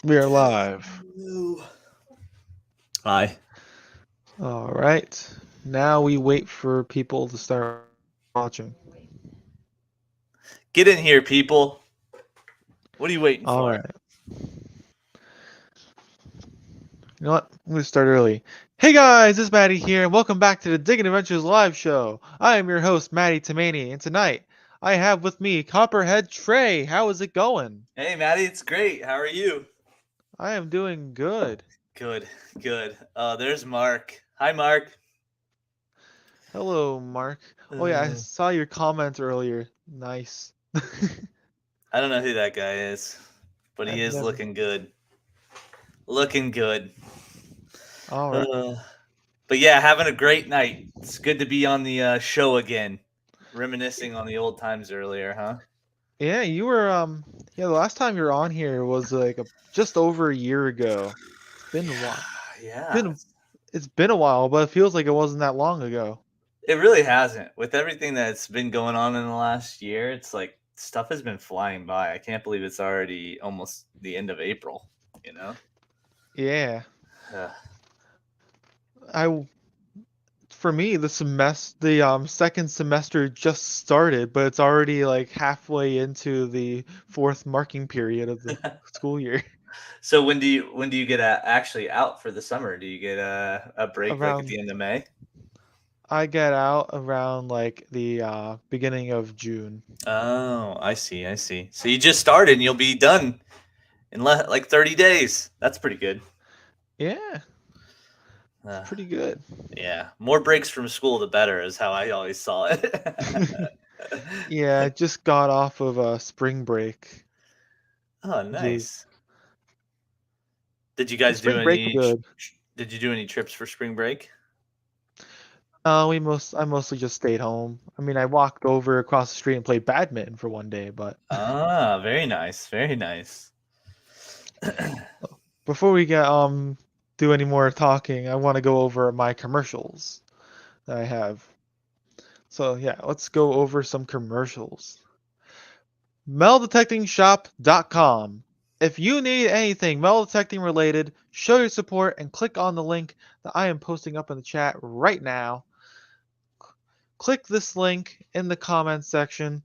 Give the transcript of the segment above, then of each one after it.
We are live. Hi. All right. Now we wait for people to start watching. Get in here, people. What are you waiting All for? right. You know what? I'm going to start early. Hey guys, it's Maddie here, and welcome back to the Digging Adventures live show. I am your host, Maddie Tamani, and tonight I have with me Copperhead Trey. How is it going? Hey, Maddie, it's great. How are you? I am doing good. Good, good. There's Mark. Hi, Mark. Hello, Mark. Oh yeah, I Uh, saw your comment earlier. Nice. I don't know who that guy is, but he I've is never. looking good. Looking good. All right. Uh, but yeah, having a great night. It's good to be on the show again. Reminiscing on the old times earlier, huh? Yeah, you were the last time you were on here was like just over a year ago. It's been a while. Yeah. Been it's been a while, but it feels like it wasn't that long ago. It really hasn't. With everything that's been going on in the last year, it's like stuff has been flying by. I can't believe it's already almost the end of April, you know? Yeah. Ugh. I for me the second semester just started, but it's already like halfway into the fourth marking period of the school year. So when do you get actually out for the summer? Do you get a break like at Around the end of May? I get out around like the beginning of June. Oh, I see, I see. So you just started and you'll be done in like 30 days. That's pretty good. Yeah, it's Uh, pretty good. yeah, more breaks from school the better is how I always saw it. Yeah, I just got off of a spring break, Oh, which is nice. Did you guys do spring break was any? good. Did you do any trips for spring break? I mostly just stayed home. I mean, I walked over across the street and played badminton for one day, but Ah, very nice, very nice. before we get do any more talking, I want to go over my commercials that I have. So yeah, let's go over some commercials. Meldetectingshop.com. If you need anything metal detecting related, show your support and click on the link that I am posting up in the chat right now. Click this link in the comments section.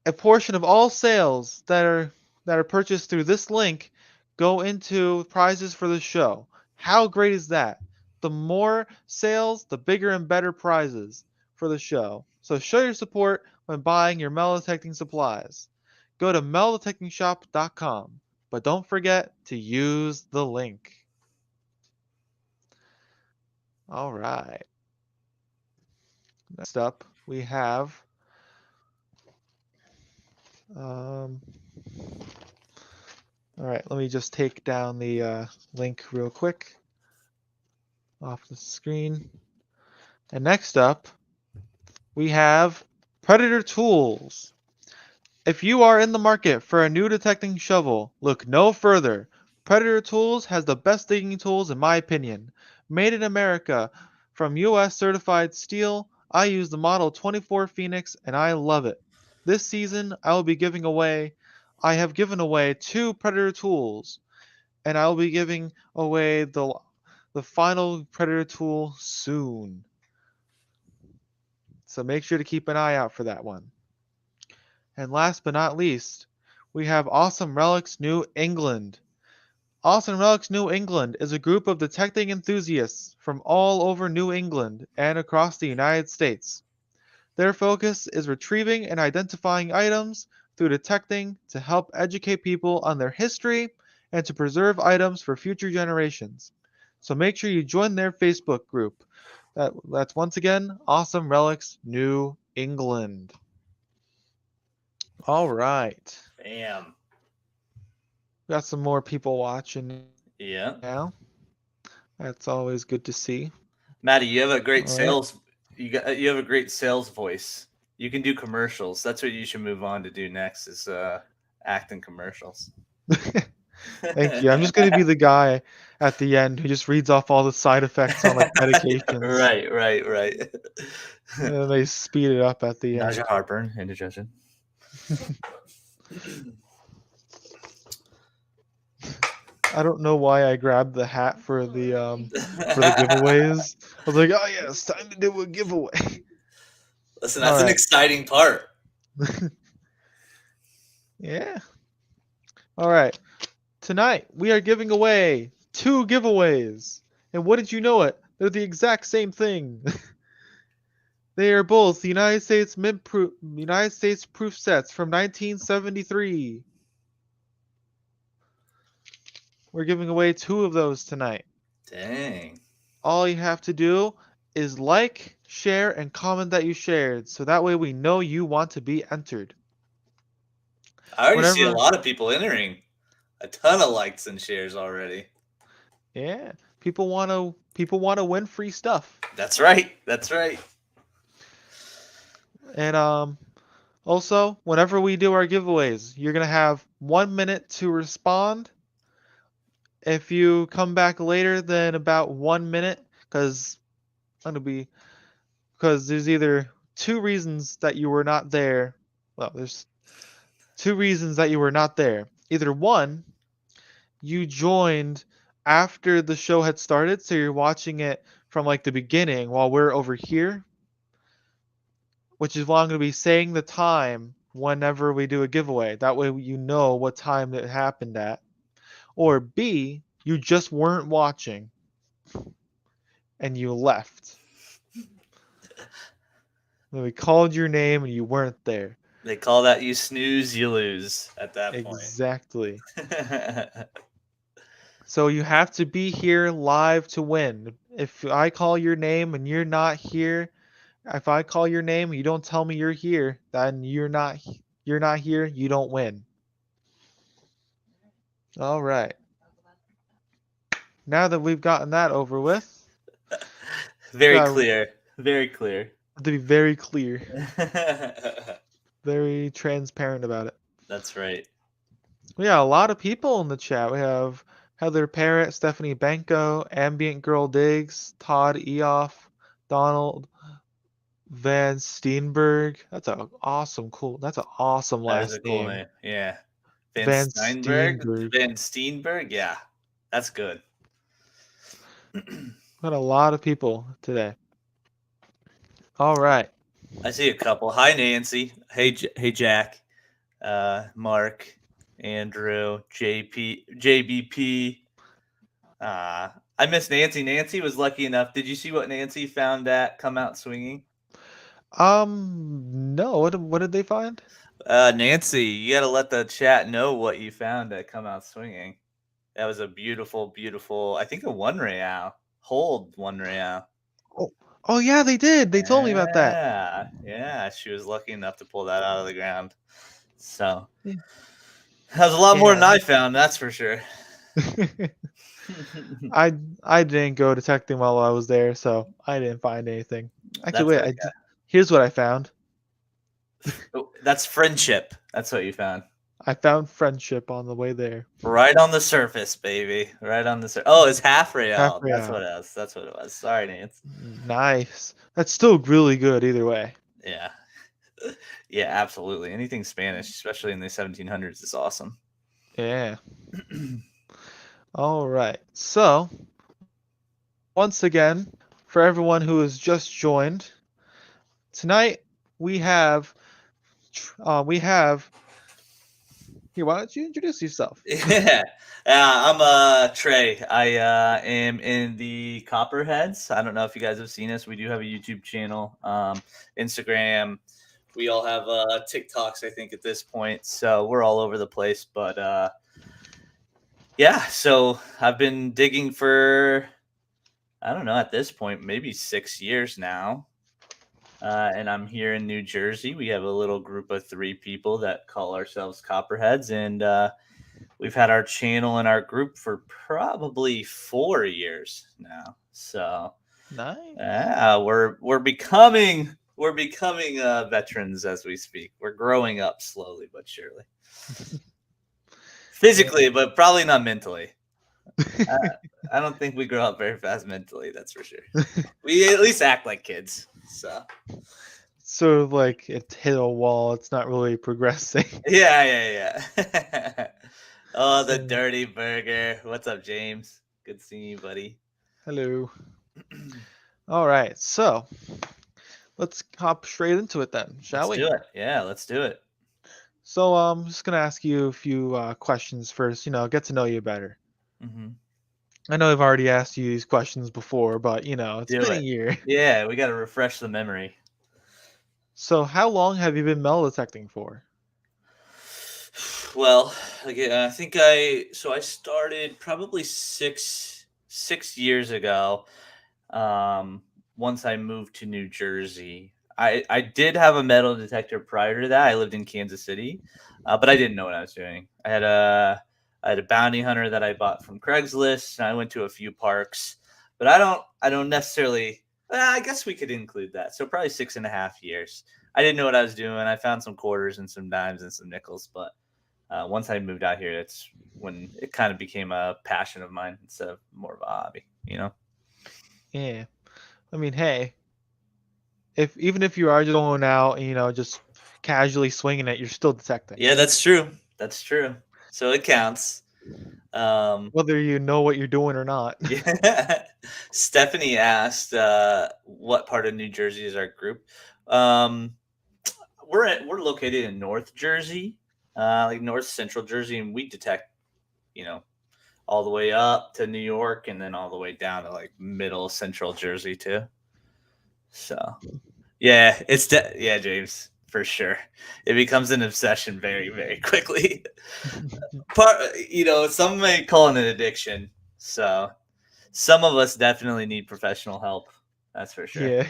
A portion of all sales that are purchased through this link go into prizes for the show. How great is that? The more sales, the bigger and better prizes for the show. So show your support when buying your metal detecting supplies. Go to meldetectingshop.com, but don't forget to use the link. All right. Next up, we have um, all right, let me just take down the link real quick off the screen. And next up, we have Predator Tools. If you are in the market for a new detecting shovel, look no further. Predator Tools has the best digging tools in my opinion. Made in America from US certified steel, I use the Model 24 Phoenix and I love it. This season, I have given away 2 Predator Tools, and I will be giving away the final Predator tool soon. So make sure to keep an eye out for that one. And last but not least, we have Awesome Relics New England. Awesome Relics New England is a group of detecting enthusiasts from all over New England and across the United States. Their focus is retrieving and identifying items through detecting to help educate people on their history and to preserve items for future generations. So make sure you join their Facebook group. That's once again Awesome Relics New England. All right. Bam. Got some more people watching Yeah, now. That's always good to see. Maddie, you have a great All right. sales. You have a great sales voice. You can do commercials. That's what you should move on to do next. Is act in commercials. Thank you. I'm just going to be the guy at the end who just reads off all the side effects on like medications. Right, right, right. And then they speed it up at the Nausea, end. heartburn, indigestion. I don't know why I grabbed the hat for the giveaways. I was like, oh yeah, it's time to do a giveaway. Listen, All that's an right. exciting part. Yeah. All right. Tonight we are giving away 2 giveaways. And what did you know it? They're the exact same thing. They are both United States proof sets from 1973. We're giving away 2 of those tonight. Dang. All you have to do is like, share, and comment that you shared, so that way we know you want to be entered. I already see a Whenever, lot of people entering. A ton of likes and shares already. yeah, people want to win free stuff. That's right. That's right. And also, whenever we do our giveaways, you're gonna have 1 minute to respond. If you come back later than about 1 minute, because there's either 2 reasons that you were not there. Well, there's 2 reasons that you were not there. Either one, you joined after the show had started, so you're watching it from like the beginning while we're over here, which is why I'm going to be saying the time whenever we do a giveaway. That way you know what time it happened at. Or B, you just weren't watching and you left. Then we called your name and you weren't there. They call that you snooze, you lose at that Exactly. point. So you have to be here live to win. If I call your name and you're not here, if I call your name and you don't tell me you're here, then you're not here, you don't win. All right. Now that we've gotten that over with, Very gotta clear. Very clear. have to be very clear, very transparent about it. That's right. We got a lot of people in the chat. We have Heather Parrott, Stephanie Benko, Ambient Girl Diggs, Todd Eoff, Donald Van Steenberg. That's an awesome That is a last cool name. name. Yeah. Van Steenberg. Van Steenberg? Yeah. That's good. Got a lot of people today. All right. I see a couple. Hi, Nancy. Hey, hey, Jack. Mark, Andrew, JBP. I miss Nancy. Nancy was lucky enough. Did you see what Nancy found at Come Out Swinging? No. What did they find? Nancy, you got to let the chat know what you found at Come Out Swinging. That was a beautiful, beautiful, I think a 1 real. Hold 1 real. Oh yeah, they did. They told me about that. Yeah, yeah. She was lucky enough to pull that out of the ground. So Yeah. that was a lot more than Yeah. I found, that's for sure. I didn't go detecting while I was there, so I didn't find anything. Actually, That's wait. okay. Here's what I found. Oh, that's friendship. That's what you found. I found friendship on the way there. Right on the surface, baby. Right on the surface. Oh, it's half real. Half That's real. what it was. That's what it was. Sorry, Nance. Nice. That's still really good either way. Yeah. Yeah, absolutely. Anything Spanish, especially in the 1700s, is awesome. Yeah. All right. So, once again, for everyone who has just joined, tonight we have here, why don't you introduce yourself? Yeah. I'm Trey. I am in the Copperheads. I don't know if you guys have seen us. We do have a YouTube channel, Instagram. We all have TikToks, I think, at this point. So we're all over the place. But yeah, so I've been digging for, I don't know, at this point, maybe 6 years now. And I'm here in New Jersey. We have a little group of 3 people that call ourselves Copperheads. And we've had our channel and our group for probably 4 years now. So Nice. we're becoming veterans as we speak. We're growing up slowly but surely. Physically, but probably not mentally. I don't think we grow up very fast mentally, that's for sure. We at least act like kids. So sort of like it's hit a wall. It's not really progressing. yeah. Oh, the So, dirty burger. What's up, James? Good seeing you, buddy. hello. All right, so let's hop straight into it then, shall Let's we? do it. Yeah, let's do it. So, I'm just gonna ask you a few questions first. Get to know you better. Hmm. I know I've already asked you these questions before, but it's Do been a it. year. Yeah, we got to refresh the memory. So, how long have you been metal detecting for? Well, again, I started probably six years ago. Um, once I moved to New Jersey, I did have a metal detector prior to that. I lived in Kansas City, but I didn't know what I was doing. I had a bounty hunter that I bought from Craigslist, and I went to a few parks, but I don't necessarily. Well, I guess we could include that. So probably 6.5 years. I didn't know what I was doing. I found some quarters and some dimes and some nickels, but once I moved out here, it's when it kind of became a passion of mine instead of more of a hobby. Yeah. I mean, hey, if even if you are just going out and just casually swinging it, you're still detecting, Yeah, that's true. That's true. So it counts. Um, whether you know what you're doing or not. yeah. Stephanie asked, "What part of New Jersey is our group?" Um, we're located in North Jersey, like North Central Jersey, and we detect, you know, all the way up to New York, and then all the way down to like Middle Central Jersey too. So yeah, yeah, James, for sure. It becomes an obsession very, very quickly. Some may call it an addiction. So some of us definitely need professional help. That's for sure. Yeah.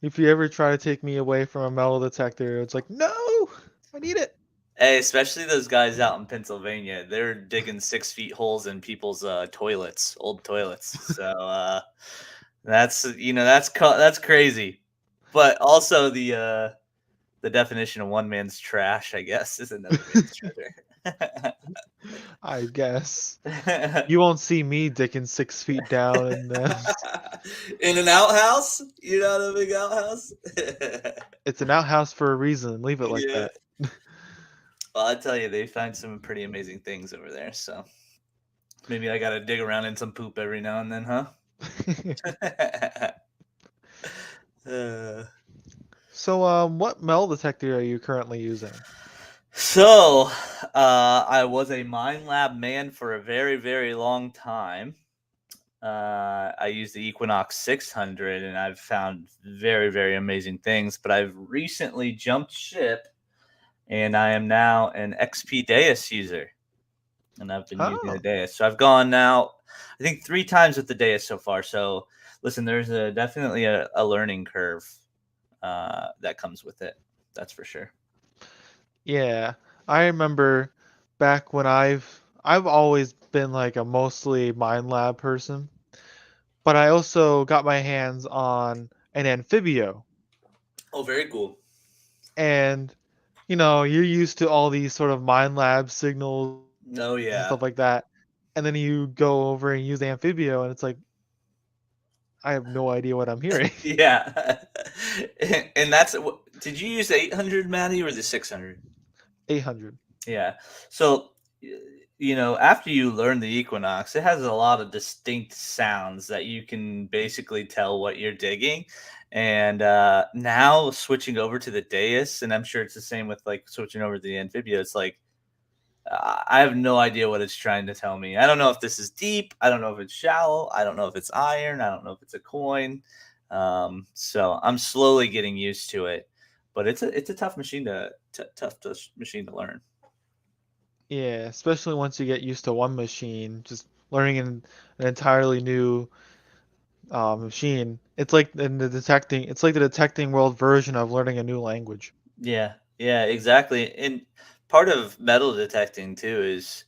If you ever try to take me away from a metal detector, it's like, no, I need it. Hey, especially those guys out in Pennsylvania, they're digging 6 feet holes in people's toilets, old toilets. So that's crazy. But also the definition of one man's trash, I guess, is another man's treasure. I guess. You won't see me dicking 6 feet down and In an outhouse? You're not a big outhouse? it's an outhouse for a reason. Leave it like Yeah. that. Well, I tell you, they find some pretty amazing things over there. So maybe I gotta dig around in some poop every now and then, huh? Uh, So, what metal detector are you currently using? so I was a mine lab man for a very, very long time. I use the Equinox 600, and I've found very, very amazing things. But I've recently jumped ship, and I am now an XP Deus user, and I've been using the Oh, Deus. So I've gone now, I think 3 times with the Deus so far. So listen, there's definitely a learning curve that comes with it. That's for sure. yeah. I remember back when I've always been like a mostly mine lab person, but I also got my hands on an amphibio. Oh, very cool. And you're used to all these sort of mind lab signals Oh and yeah, stuff like that. And then you go over and use Amphibio, and it's like, I have no idea what I'm hearing. yeah. And that's did you use the 800, Maddie, or the 600? 800. Yeah. So, after you learn the Equinox, it has a lot of distinct sounds that you can basically tell what you're digging. And now switching over to the Deus, and I'm sure it's the same with like switching over to the Amphibia. It's like I have no idea what it's trying to tell me. I don't know if this is deep. I don't know if it's shallow. I don't know if it's iron. I don't know if it's a coin. So I'm slowly getting used to it, but it's a tough machine machine to learn. Yeah, especially once you get used to one machine, just learning an entirely new machine. It's like the detecting world version of learning a new language. Yeah, yeah, exactly. And part of metal detecting too is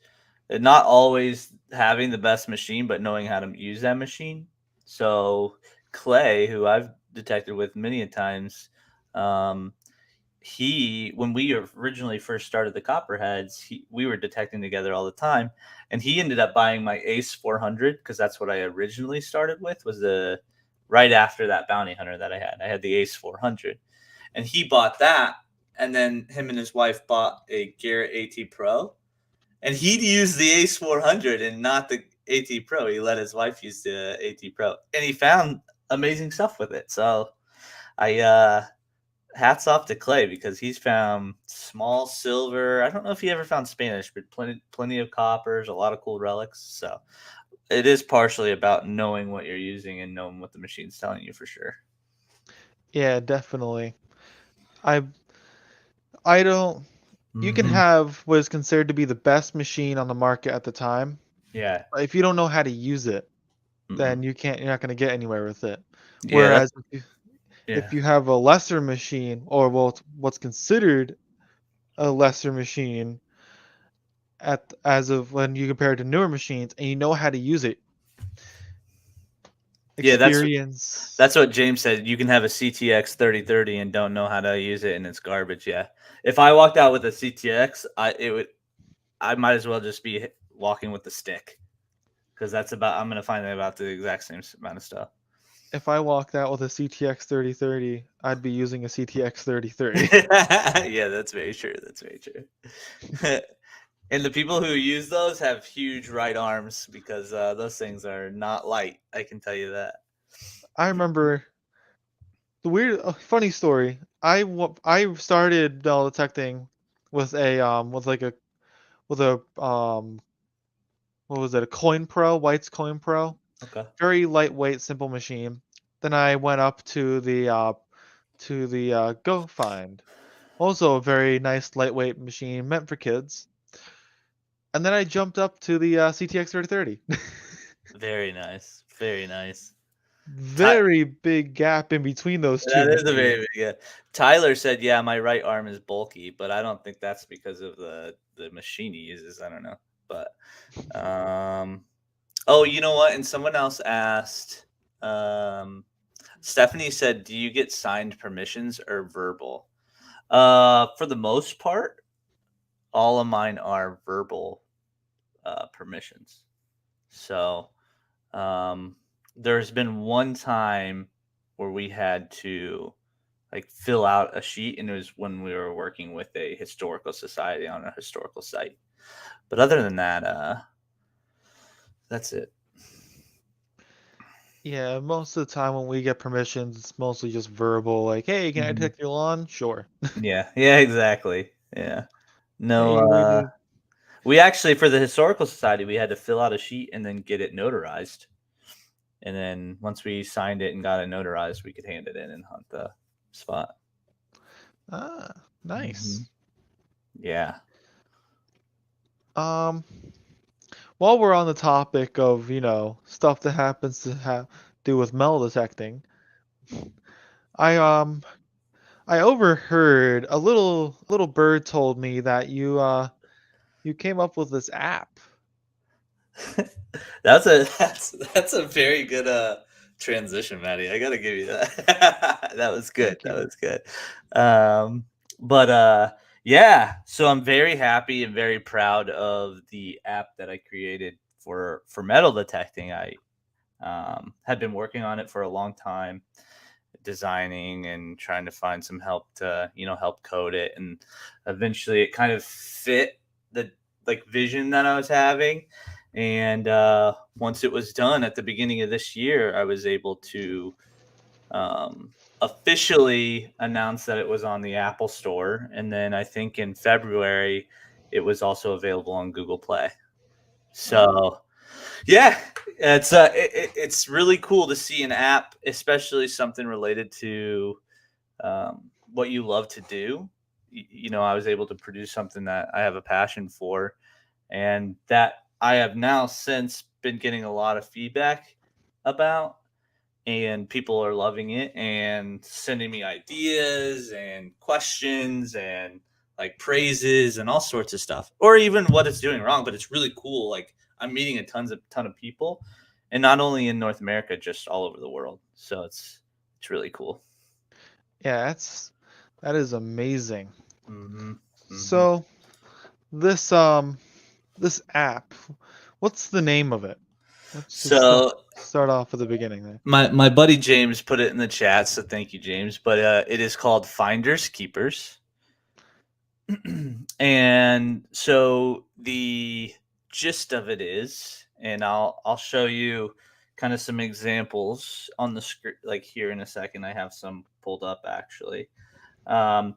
not always having the best machine, but knowing how to use that machine. So Clay, who I've detected with many a times, um, when we originally first started the Copperheads, we were detecting together all the time, and he ended up buying my Ace 400 because that's what I originally started with. Was the right after that bounty hunter that I had. I had the Ace 400, and he bought that, and then him and his wife bought a Garrett AT Pro, And he'd use the Ace 400 and not the AT Pro. He let his wife use the AT Pro, and he found amazing stuff with it. So I hats off to Clay because he's found small silver. I don't know if he ever found Spanish, but plenty of coppers, a lot of cool relics. So it is partially about knowing what you're using and knowing what the machine's telling you for sure. Yeah, definitely. I I don't. You can Mm-hmm. have what is considered to be the best machine on the market at the time, Yeah. but if you don't know how to use it, Mm-mm. then you're not going to get anywhere with it. Yeah. Whereas if Yeah. you have a lesser machine, or well, what's considered a lesser machine as of when you compare it to newer machines, and you know how to use it, Yeah. experience. That's what James said. You can have a CTX 3030 and don't know how to use it, and it's garbage. Yeah. If I walked out with a CTX, I might as well just be walking with the stick because I'm gonna find out about the exact same amount of stuff. If I walked out with a CTX 3030, I'd be using a CTX 3030. Yeah, that's very true. That's very true. And the people who use those have huge right arms because those things are not light. I can tell you that. I remember funny story. I started metal detecting with a what was it, a Coin Pro, White's Coin Pro, Okay. very lightweight, simple machine. Then I went up to the Go Find, also a very nice lightweight machine meant for kids. And then I jumped up to the CTX 3030. Very nice. Very nice. Ty- Very big gap in between those two that is a very machines. big. Yeah. Tyler said, "Yeah, my right arm is bulky, but I don't think that's because of the machine he uses. I don't know, but um, oh, you know what? And someone else asked, Stephanie said, "Do you get signed permissions or verbal?" For the most part, all of mine are verbal permissions. So, um, there's been one time where we had to like fill out a sheet, and it was when we were working with a historical society on a historical site. But other than that, that's it. Yeah, most of the time when we get permissions, it's mostly just verbal, like, "Hey, can I Mhm. detect your lawn?" Sure. Yeah, yeah, exactly. Yeah. No, "Hey, we need." we actually for the historical society we had to fill out a sheet and then get it notarized. And then once we signed it and got it notarized, we could hand it in and hunt the spot. Ah, Hmm. nice. Yeah. Um, while we're on the topic of, stuff that happens to have do with metal detecting, I um I overheard a little bird told me that you came up with this app. That's a very good transition, Maddie. I gotta give you that. That was good. Thank That you. was good. Um, but yeah, so I'm very happy and very proud of the app that I created for metal detecting. I had been working on it for a long time, designing and trying to find some help to help code it, and eventually it kind of fit the like vision that I was having. And once it was done at the beginning of this year, I was able to um, officially announce that it was on the Apple Store, and then I think in February it was also available on Google Play. Oh, So yeah, it's really cool to see an app, especially something related to what you love to do. I was able to produce something that I have a passion for, and that I have now since been getting a lot of feedback about, and people are loving it and sending me ideas and questions and like praises and all sorts of stuff, or even what it's doing wrong. But it's really cool. Like I'm meeting a ton of people, and not only in North America, just all over the world. So it's really cool. yeah, that is amazing. Hmm. Hmm. So this app, what's the name of it? Let's just So start off at the beginning there. my buddy James put it in the chat, so thank you, James. But it is called Finders Keepers. And so the gist of it is, and I'll show you kind of some examples on the screen, like here in a second. I have some pulled up actually. Um,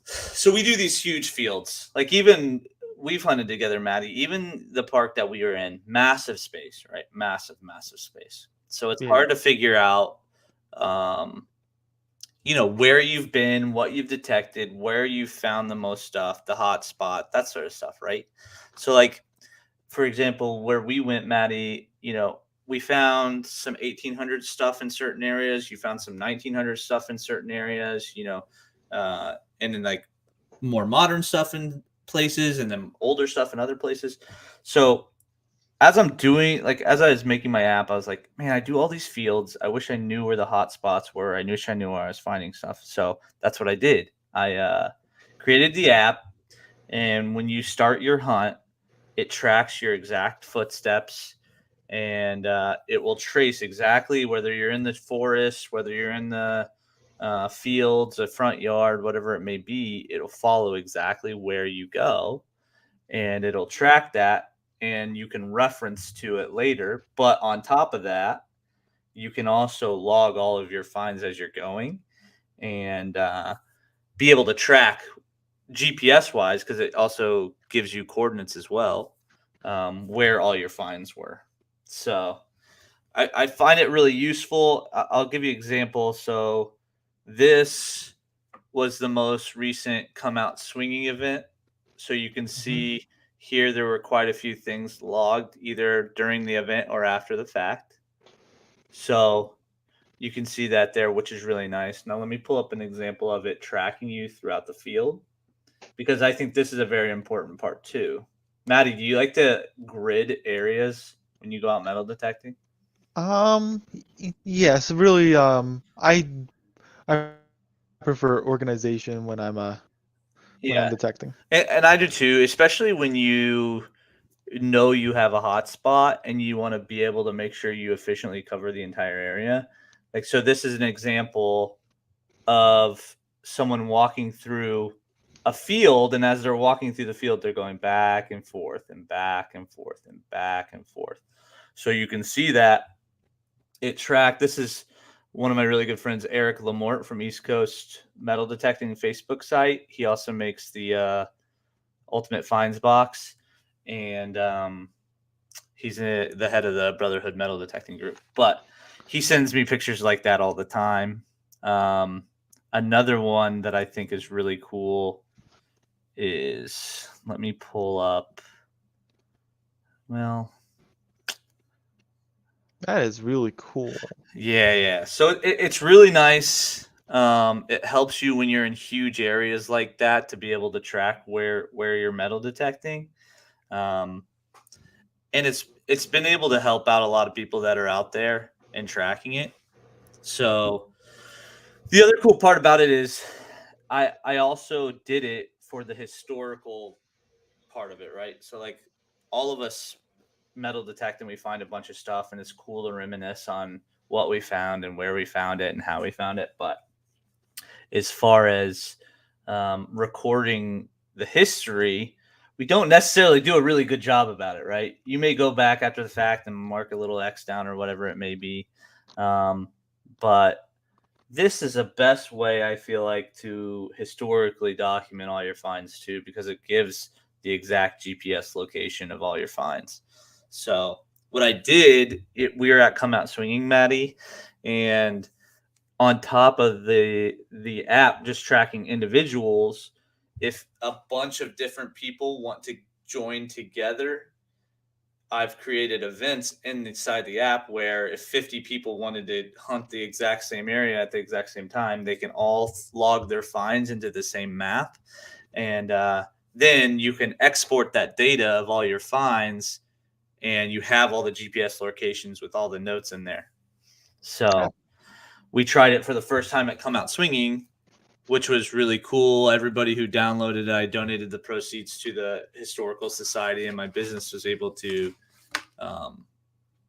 so we do these huge fields, like even we've hunted together, Maddie. Even the park that we were in, massive space, right? Massive space. So it's Yeah. hard to figure out. Um, where you've been, what you've detected, where you found the most stuff, the hot spot, that sort of stuff, right? So, like, for example, where we went, Maddie, we found some 1800 stuff in certain areas. You found some 1900 stuff in certain areas, and then like more modern stuff in places and then older stuff in other places. So, as I was making my app, I was like, man, I do all these fields. I wish I knew where the hot spots were. I wish I knew where I was finding stuff. So that's what I did. I created the app, and when you start your hunt, it tracks your exact footsteps, and it will trace exactly whether you're in the forest, whether you're in the fields, a front yard, whatever it may be. It'll follow exactly where you go, and it'll track that, and you can reference to it later. But on top of that, you can also log all of your finds as you're going, and be able to track GPS wise, because it also gives you coordinates as well, where all your finds were. So I find it really useful. I'll give you an example. So this was the most recent come out swinging event. So you can Mhm. see here there were quite a few things logged either during the event or after the fact. So you can see that there, which is really nice. Now let me pull up an example of it tracking you throughout the field, because I think this is a very important part too. Maddie, do you like to grid areas when you go out metal detecting? Yes, really. I prefer organization when I'm Yeah. detecting. And I do too, especially when you know you have a hot spot and you want to be able to make sure you efficiently cover the entire area. Like, so this is an example of someone walking through a field, and as they're walking through the field, they're going back and forth and back and forth and back and forth. So you can see that it tracked. This is one of my really good friends, Eric Lamort from East Coast Metal Detecting Facebook site. He also makes the Ultimate Finds box, and he's the head of the Brotherhood Metal Detecting Group. But he sends me pictures like that all the time. Another one that I think is really cool is, let me pull up. Well, That is really cool. yeah. So it's really nice. It helps you when you're in huge areas like that to be able to track where you're metal detecting. Um, and it's been able to help out a lot of people that are out there and tracking it. So the other cool part about it is I also did it for the historical part of it, right? So like all of us metal detect and we find a bunch of stuff, and it's cool to reminisce on what we found and where we found it and how we found it. But as far as recording the history, we don't necessarily do a really good job about it, right? You may go back after the fact and mark a little X down or whatever it may be. But this is a best way, I feel like, to historically document all your finds too, because it gives the exact GPS location of all your finds. So what I did, we were at Come Out Swinging, Maddie, and on top of the app just tracking individuals, if a bunch of different people want to join together, I've created events inside the app where if 50 people wanted to hunt the exact same area at the exact same time, they can all log their finds into the same map. And then you can export that data of all your finds, and you have all the GPS locations with all the notes in there. Yeah. So we tried it for the first time at Come Out Swinging, which was really cool. Everybody who downloaded it, I donated the proceeds to the Historical Society, and my business was able to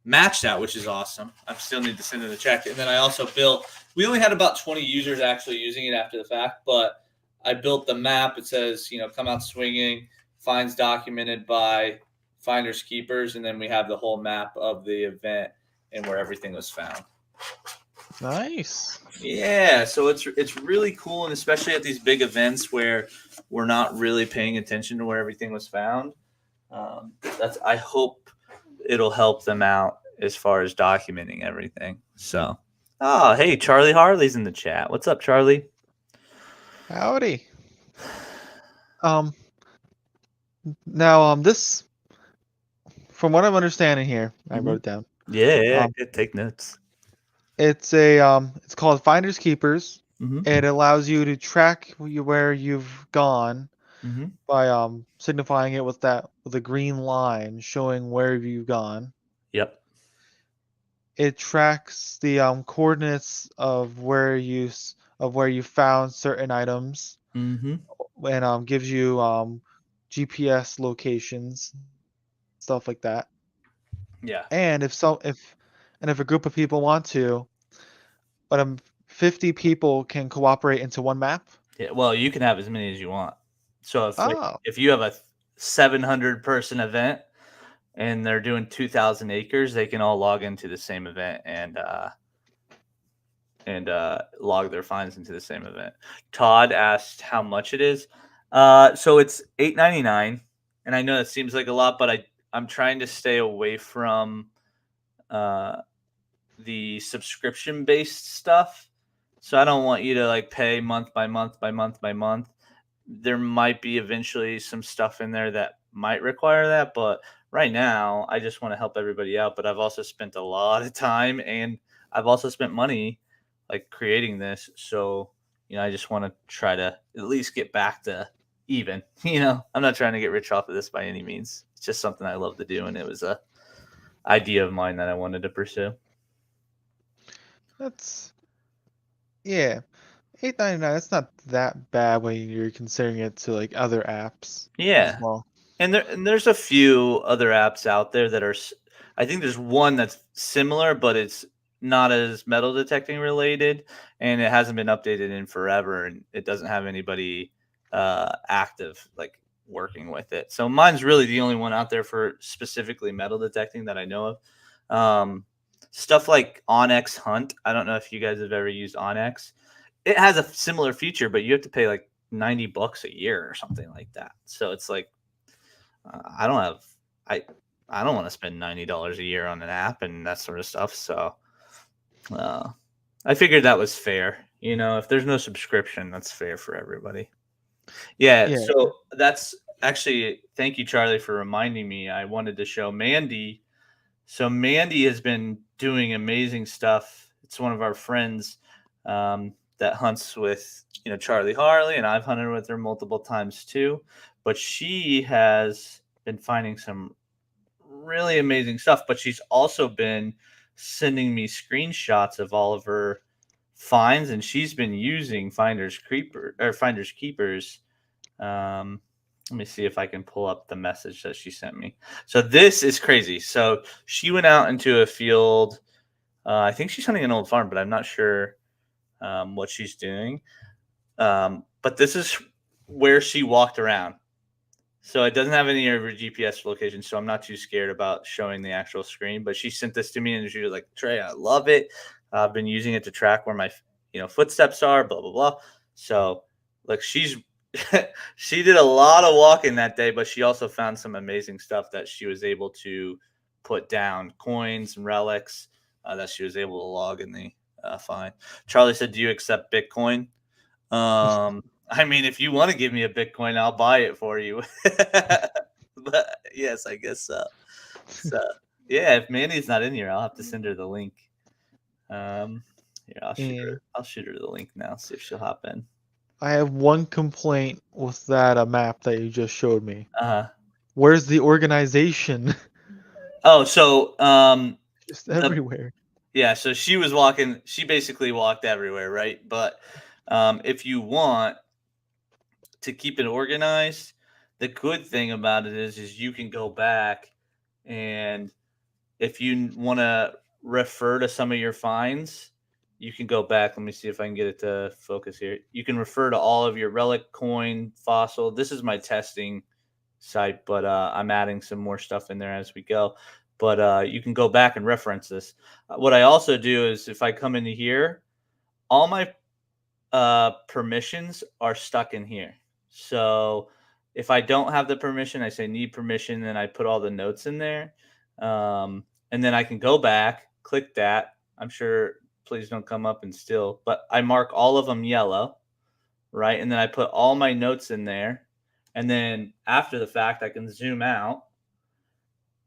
match that, which is awesome. I still need to send in the check. And then I also built, we only had about 20 users actually using it after the fact, but I built the map. It says, come out swinging, finds documented by finders keepers, and then we have the whole map of the event and where everything was found. Nice. Yeah, so it's really cool, and especially at these big events where we're not really paying attention to where everything was found. I hope it'll help them out as far as documenting everything. So, hey, Charlie Harley's in the chat. What's up, Charlie? Howdy. Now this, from what I'm understanding here, I wrote it down. Yeah, take notes. It's called Finders Keepers. It allows you to track where you've gone by signifying it with a green line showing where you've gone. Yep. It tracks the coordinates of where you found certain items, and gives you GPS locations, stuff like that. Yeah. And if a group of people want to, but 50 people can cooperate into one map. Yeah. Well, you can have as many as you want. So Oh, if you have a 700 person event and they're doing 2,000 acres, they can all log into the same event and log their finds into the same event. Todd asked how much it is. So it's $8.99, and I know that seems like a lot, but I'm trying to stay away from the subscription based stuff. So I don't want you to like pay month by month by month by month. There might be eventually some stuff in there that might require that, but right now I just want to help everybody out. But I've also spent a lot of time and I've also spent money like creating this. So, I just want to try to at least get back to even, I'm not trying to get rich off of this by any means. It's just something I love to do. And it was a idea of mine that I wanted to pursue. Yeah, $8.99. That's not that bad when you're considering it to like other apps. Yeah. Well, And there's a few other apps out there that are. I think there's one that's similar, but it's not as metal detecting related, and it hasn't been updated in forever, and it doesn't have anybody active like working with it. So mine's really the only one out there for specifically metal detecting that I know of. Stuff like Onyx Hunt. I don't know if you guys have ever used Onyx. It has a similar feature, but you have to pay like $90 a year or something like that. So it's like I don't want to spend $90 a year on an app and that sort of stuff. So I figured that was fair. If there's no subscription, that's fair for everybody. Yeah. So that's actually, thank you, Charlie, for reminding me. I wanted to show Mandy. So Mandy has been doing amazing stuff. It's one of our friends that hunts with, Charlie Harley, and I've hunted with her multiple times too. But she has been finding some really amazing stuff. But she's also been sending me screenshots of all of her finds, and she's been using Finders Keepers. Let me see if I can pull up the message that she sent me. So this is crazy. So she went out into a field. I think she's hunting an old farm, but I'm not sure what she's doing. But this is where she walked around. So it doesn't have any of her GPS locations, so I'm not too scared about showing the actual screen. But she sent this to me, and she was like, "Trey, I love it. I've been using it to track where my footsteps are, blah blah blah." So like she did a lot of walking that day, but she also found some amazing stuff that she was able to put down, coins and relics that she was able to log in the find. Charlie said, "Do you accept Bitcoin?" I mean, if you want to give me a Bitcoin, I'll buy it for you. But yes, I guess so. So yeah, if Mandy's not in here, I'll have to send her the link. Here, I'll shoot her the link now. See if she'll hop in. I have one complaint with that map that you just showed me. Where's the organization? Oh, so just everywhere. Yeah, so she was walking. She basically walked everywhere, right? But if you want to keep it organized, the good thing about it is you can go back, and if you want to refer to some of your finds, you can go back. Let me see if I can get it to focus here. You can refer to all of your relic, coin, fossil. This is my testing site, but I'm adding some more stuff in there as we go. But you can go back and reference this. What I also do is if I come into here, all my permissions are stuck in here. So if I don't have the permission, I say need permission, and I put all the notes in there. And then I can go back, click that. I'm sure, please don't come up and steal, but I mark all of them yellow, right? And then I put all my notes in there. And then after the fact, I can zoom out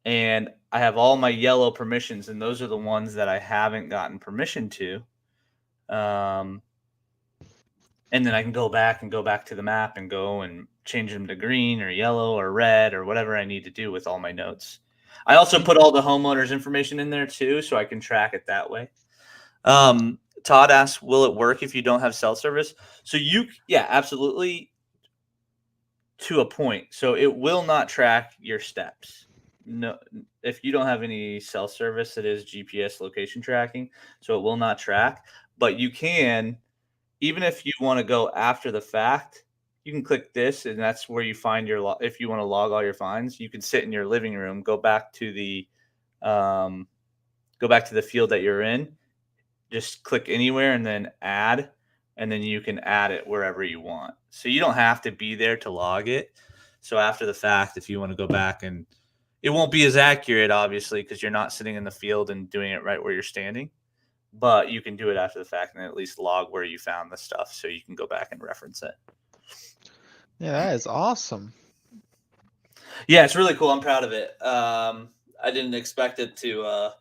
and I have all my yellow permissions, and those are the ones that I haven't gotten permission to. And then I can go back to the map and go and change them to green or yellow or red or whatever I need to do with all my notes. I also put all the homeowners information in there too, so I can track it that way. Todd asks, will it work if you don't have cell service? So yeah, absolutely, to a point. So it will not track your steps. No, if you don't have any cell service, it is GPS location tracking, so it will not track. But you can, even if you want to go after the fact, you can click this, and that's where you find your if you want to log all your finds, you can sit in your living room, go back to the field that you're in, just click anywhere and then add, and then you can add it wherever you want. So you don't have to be there to log it. So after the fact, if you want to go back, and it won't be as accurate, obviously, because you're not sitting in the field and doing it right where you're standing. But you can do it after the fact and at least log where you found the stuff so you can go back and reference it. Yeah, that is awesome. Yeah, it's really cool. I'm proud of it. I didn't expect it to,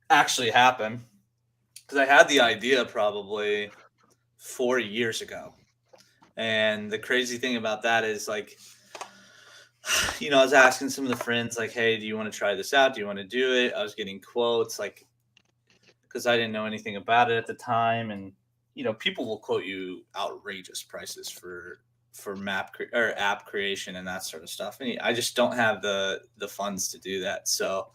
actually happen, because I had the idea probably 4 years ago. And the crazy thing about that is, like, I was asking some of the friends, like, hey, do you want to try this out? Do you want to do it? I was getting quotes, like, because I didn't know anything about it at the time. And, people will quote you outrageous prices for map or app creation and that sort of stuff. And I just don't have the funds to do that. So,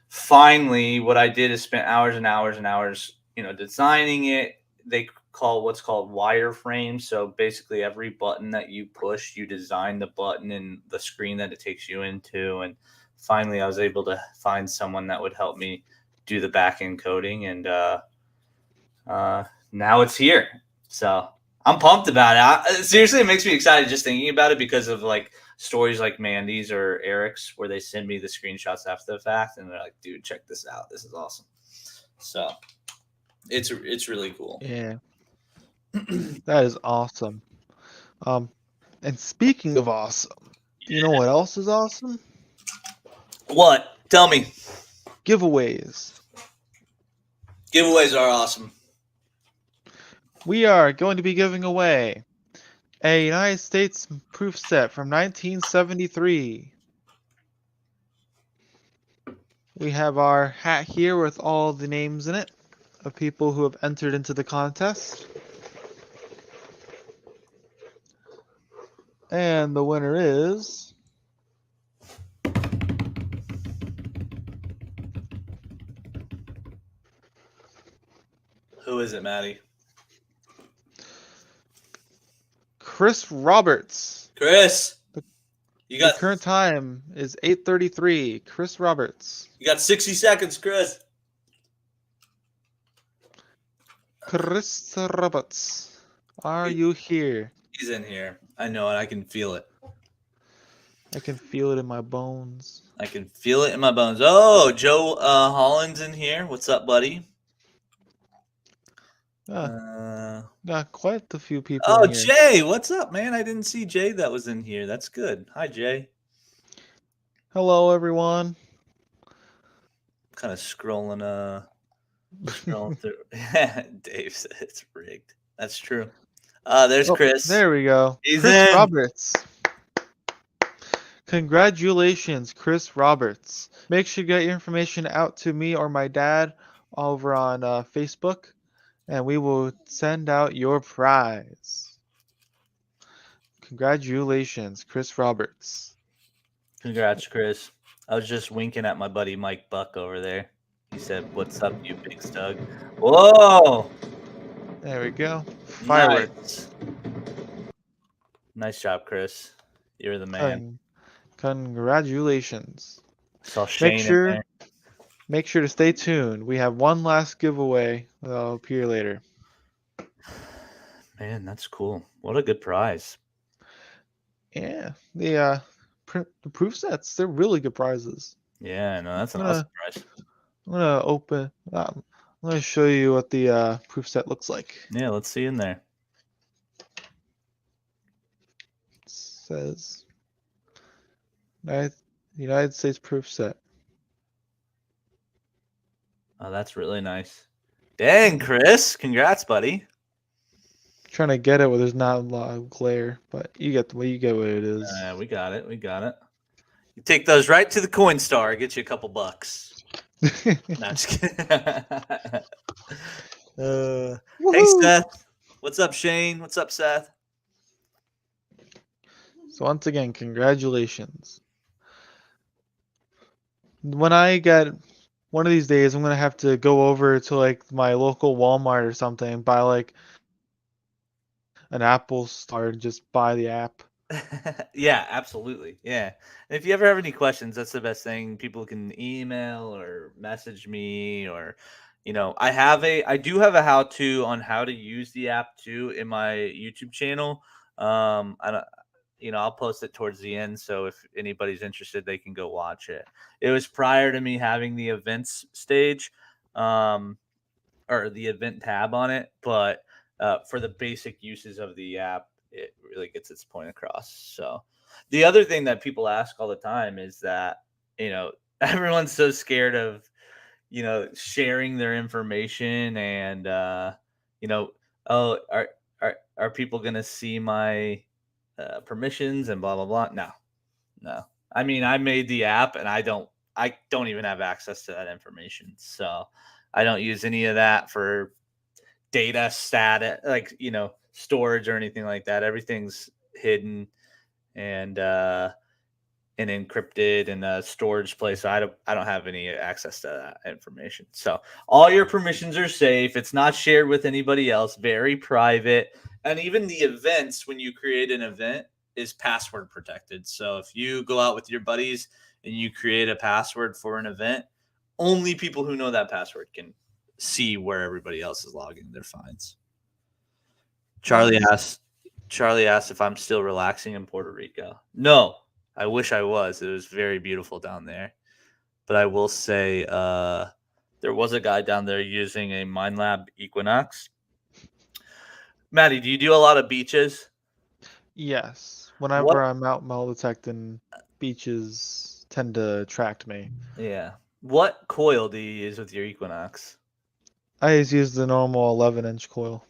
finally what I did is spent hours and hours and hours, designing it. They call what's called wireframe. So basically every button that you push, you design the button and the screen that it takes you into. And finally I was able to find someone that would help me do the back end coding. And now it's here. So I'm pumped about it. Seriously, it makes me excited just thinking about it, because of like stories like Mandy's or Eric's, where they send me the screenshots after the fact and they're like, dude, check this out. This is awesome. So it's really cool. Yeah. That is awesome. And speaking of awesome, you know what else is awesome? What? Tell me. Giveaways. Giveaways are awesome. We are going to be giving away a United States proof set from 1973. We have our hat here with all the names in it of people who have entered into the contest. And the winner is Who is it, Maddie? Chris Roberts. Chris, the current time is 8:33. Chris Roberts. You got 60 seconds, Chris. Chris Roberts, are you here? He's in here. I know it. I can feel it. I can feel it in my bones. I can feel it in my bones. Oh, Joe Holland's in here. What's up, buddy? Got quite a few people. Oh, in here. Jay, what's up, man? I didn't see Jay that was in here. That's good. Hi, Jay. Hello, everyone. Kind of scrolling through. Dave said it's rigged. That's true. There's Chris. There we go. He's Chris in. Roberts. Congratulations, Chris Roberts. Make sure you get your information out to me or my dad over on Facebook, and we will send out your prize. Congratulations, Chris Roberts. Congrats, Chris. I was just winking at my buddy Mike Buck over there. He said, "What's up, you big stug?" Whoa! There we go. Fireworks. Nice. Nice job, Chris. You're the man. Congratulations. Saw Make Shane in sure there. make sure to stay tuned. We have one last giveaway that'll appear later. Man, that's cool. What a good prize. Yeah, the proof sets, they're really good prizes. Yeah, no, that's an I'm awesome gonna prize. I'm gonna open. I'm gonna show you what the proof set looks like. Yeah, let's see in there. It says United States proof set. Oh, that's really nice. Dang, Chris. Congrats, buddy. Trying to get it where there's not a lot of glare, but you get what it is. We got it. We got it. You take those right to the coin star. Get you a couple bucks. Not just kidding. Hey, Seth. What's up, Shane? What's up, Seth? So once again, congratulations. When I get one of these days, I'm gonna have to go over to like my local Walmart or something and buy like an Apple Store and just buy the app. Yeah, absolutely. Yeah. And if you ever have any questions, that's the best thing. People can email or message me, or I do have a how-to on how to use the app too in my YouTube channel. I don't I'll post it towards the end, so if anybody's interested, they can go watch it. It was prior to me having the events stage, or the event tab on it, but for the basic uses of the app, it really gets its point across. So the other thing that people ask all the time is that, everyone's so scared of, sharing their information and, oh, are people going to see my permissions and blah, blah, blah. No. I mean, I made the app and I don't even have access to that information. So I don't use any of that for data status, like, storage or anything like that. Everything's hidden and encrypted in a storage place. So I don't have any access to that information. So all your permissions are safe. It's not shared with anybody else. Very private. And even the events, when you create an event, is password protected. So if you go out with your buddies and you create a password for an event, only people who know that password can see where everybody else is logging their finds. Charlie asked if I'm still relaxing in Puerto Rico. No, I wish I was. It was very beautiful down there. But I will say there was a guy down there using a MindLab Equinox. Maddie, do you do a lot of beaches? Yes. Whenever I'm out metal detecting, beaches tend to attract me. Yeah. What coil do you use with your Equinox? I just use the normal 11-inch coil.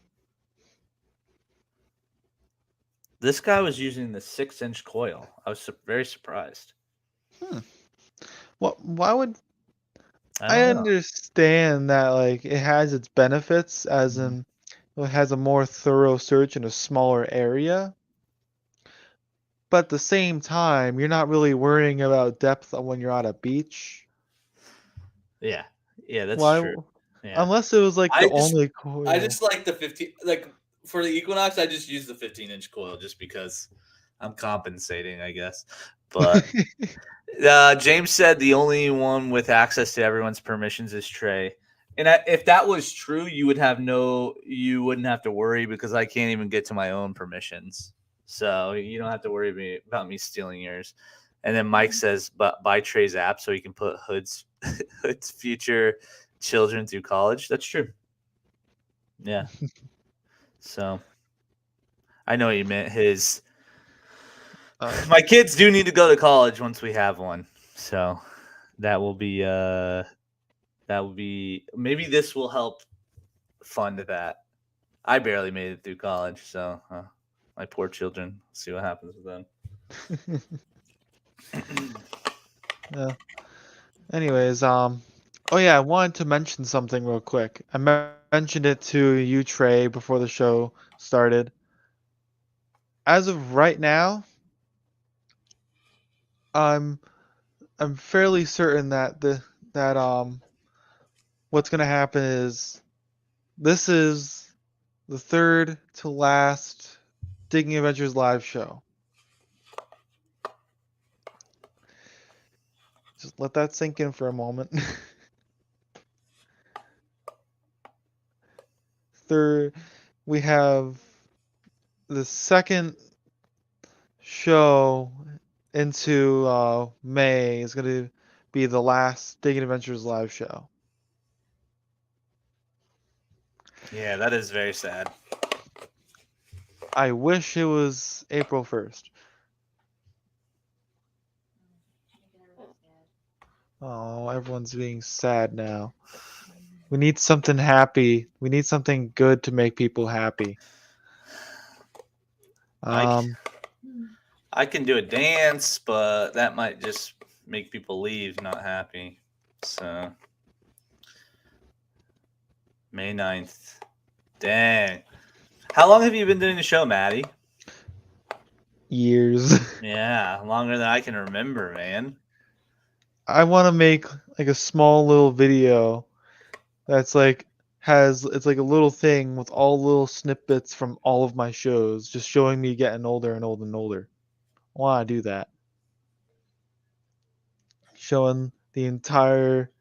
This guy was using the 6-inch coil. I was very surprised. Well, why would I I don't know. understand that like it has its benefits as in it has a more thorough search in a smaller area. But at the same time, you're not really worrying about depth when you're on a beach. Yeah, that's Why? true. Yeah. Unless it was like the only coil. I just like the 15. Like for the Equinox, I just use the 15-inch coil just because I'm compensating, I guess. But James said the only one with access to everyone's permissions is Trey. And if that was true, you wouldn't have to worry because I can't even get to my own permissions. So you don't have to worry about me stealing yours. And then Mike says, but buy Trey's app so he can put Hood's future children through college. That's true. Yeah. So I know what you meant. My kids do need to go to college once we have one. So that will be maybe this will help fund that. I barely made it through college, so my poor children. See what happens with them. Yeah. Anyways, oh yeah, I wanted to mention something real quick. I mentioned it to you, Trey, before the show started. As of right now, I'm I'm fairly certain that what's gonna happen is this is the third to last Digging Adventures live show. Just let that sink in for a moment. Third, we have the second show into May is going to be the last Digging Adventures live show. Yeah, that is very sad. I wish it was April 1st. Oh, everyone's being sad now. We need something happy. We need something good to make people happy. I can do a dance, but that might just make people leave not happy. So May 9th. Dang. How long have you been doing the show, Maddie? Years. Yeah, longer than I can remember, man. I want to make like a small little video that's like it's like a little thing with all little snippets from all of my shows, just showing me getting older and older and older. I want to do that. Showing the entire